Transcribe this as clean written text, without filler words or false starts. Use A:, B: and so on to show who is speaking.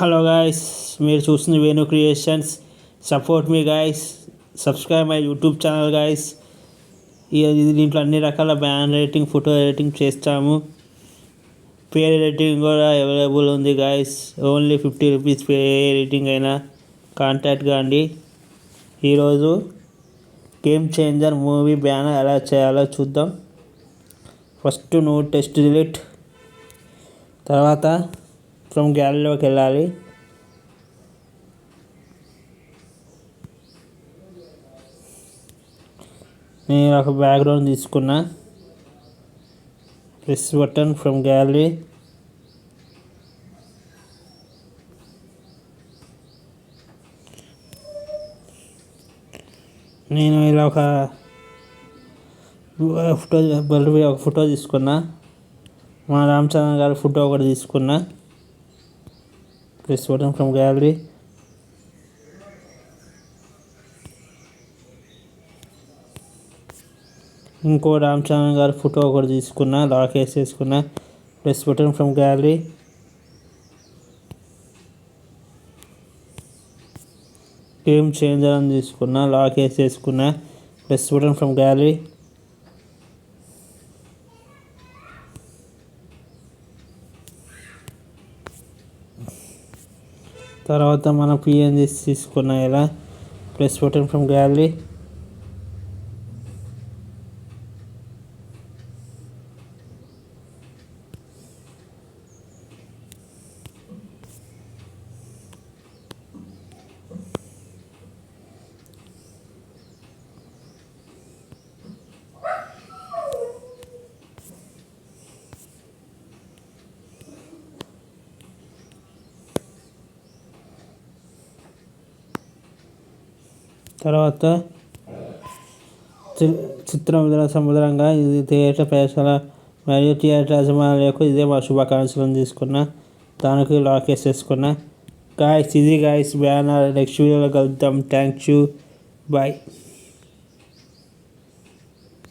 A: Hello guys, మీరు చూస్తుంది Venu creations. Support me guys, subscribe my YouTube channel guys. దీంట్లో అన్ని రకాల బ్యాన్ రేటింగ్, ఫోటో రేటింగ్ చేస్తాము. పే రేటింగ్ కూడా అవైలబుల్ ఉంది guys. Only 50 rupees pay rating అయినా కాంటాక్ట్ కాండి. ఈరోజు గేమ్ చేంజర్ మూవీ బ్యాన్ ఎలా చేయాలో చూద్దాం. ఫస్ట్ నో టెస్ట్ డిలీట్, తర్వాత ఫ్రమ్ గ్యాలరీలోకి వెళ్ళాలి. నేను ఒక బ్యాక్గ్రౌండ్ తీసుకున్నా. Press button from gallery. నేను ఇలా ఒక ఫోటో తీసుకున్నా. మా రామ్ చరణ్ గారి ఫోటో ఒకటి తీసుకున్నా. Press button from gallery. ఇంకో రామ్ చరణ్ గారి ఫోటో ఒకటి తీసుకున్నా, లాక్ వేసేసుకున్నా. Press button from gallery. Game changer అని తీసుకున్నా, లాక్ వేసేసుకున్నా. Press button from gallery. తర్వాత మనం పిఎన్జి తీసుకున్నా. ఇలా ప్రెస్ బటన్ ఫ్రమ్ గ్యాలరీ. తర్వాత చిత్రం విడుదల సముద్రంగా ఇది థియేటర్ ప్రదర్శన మరియు థియేటర్ యజమానులకు ఇదే మా శుభాకాంక్షలను తీసుకున్నా. దానికి లాక్ వేసేసుకున్నా. గాయస్, ఇది గాయస్ బ్యానర్. నెక్స్ట్ వీడియోలో కలుద్దాం. Thank you, bye.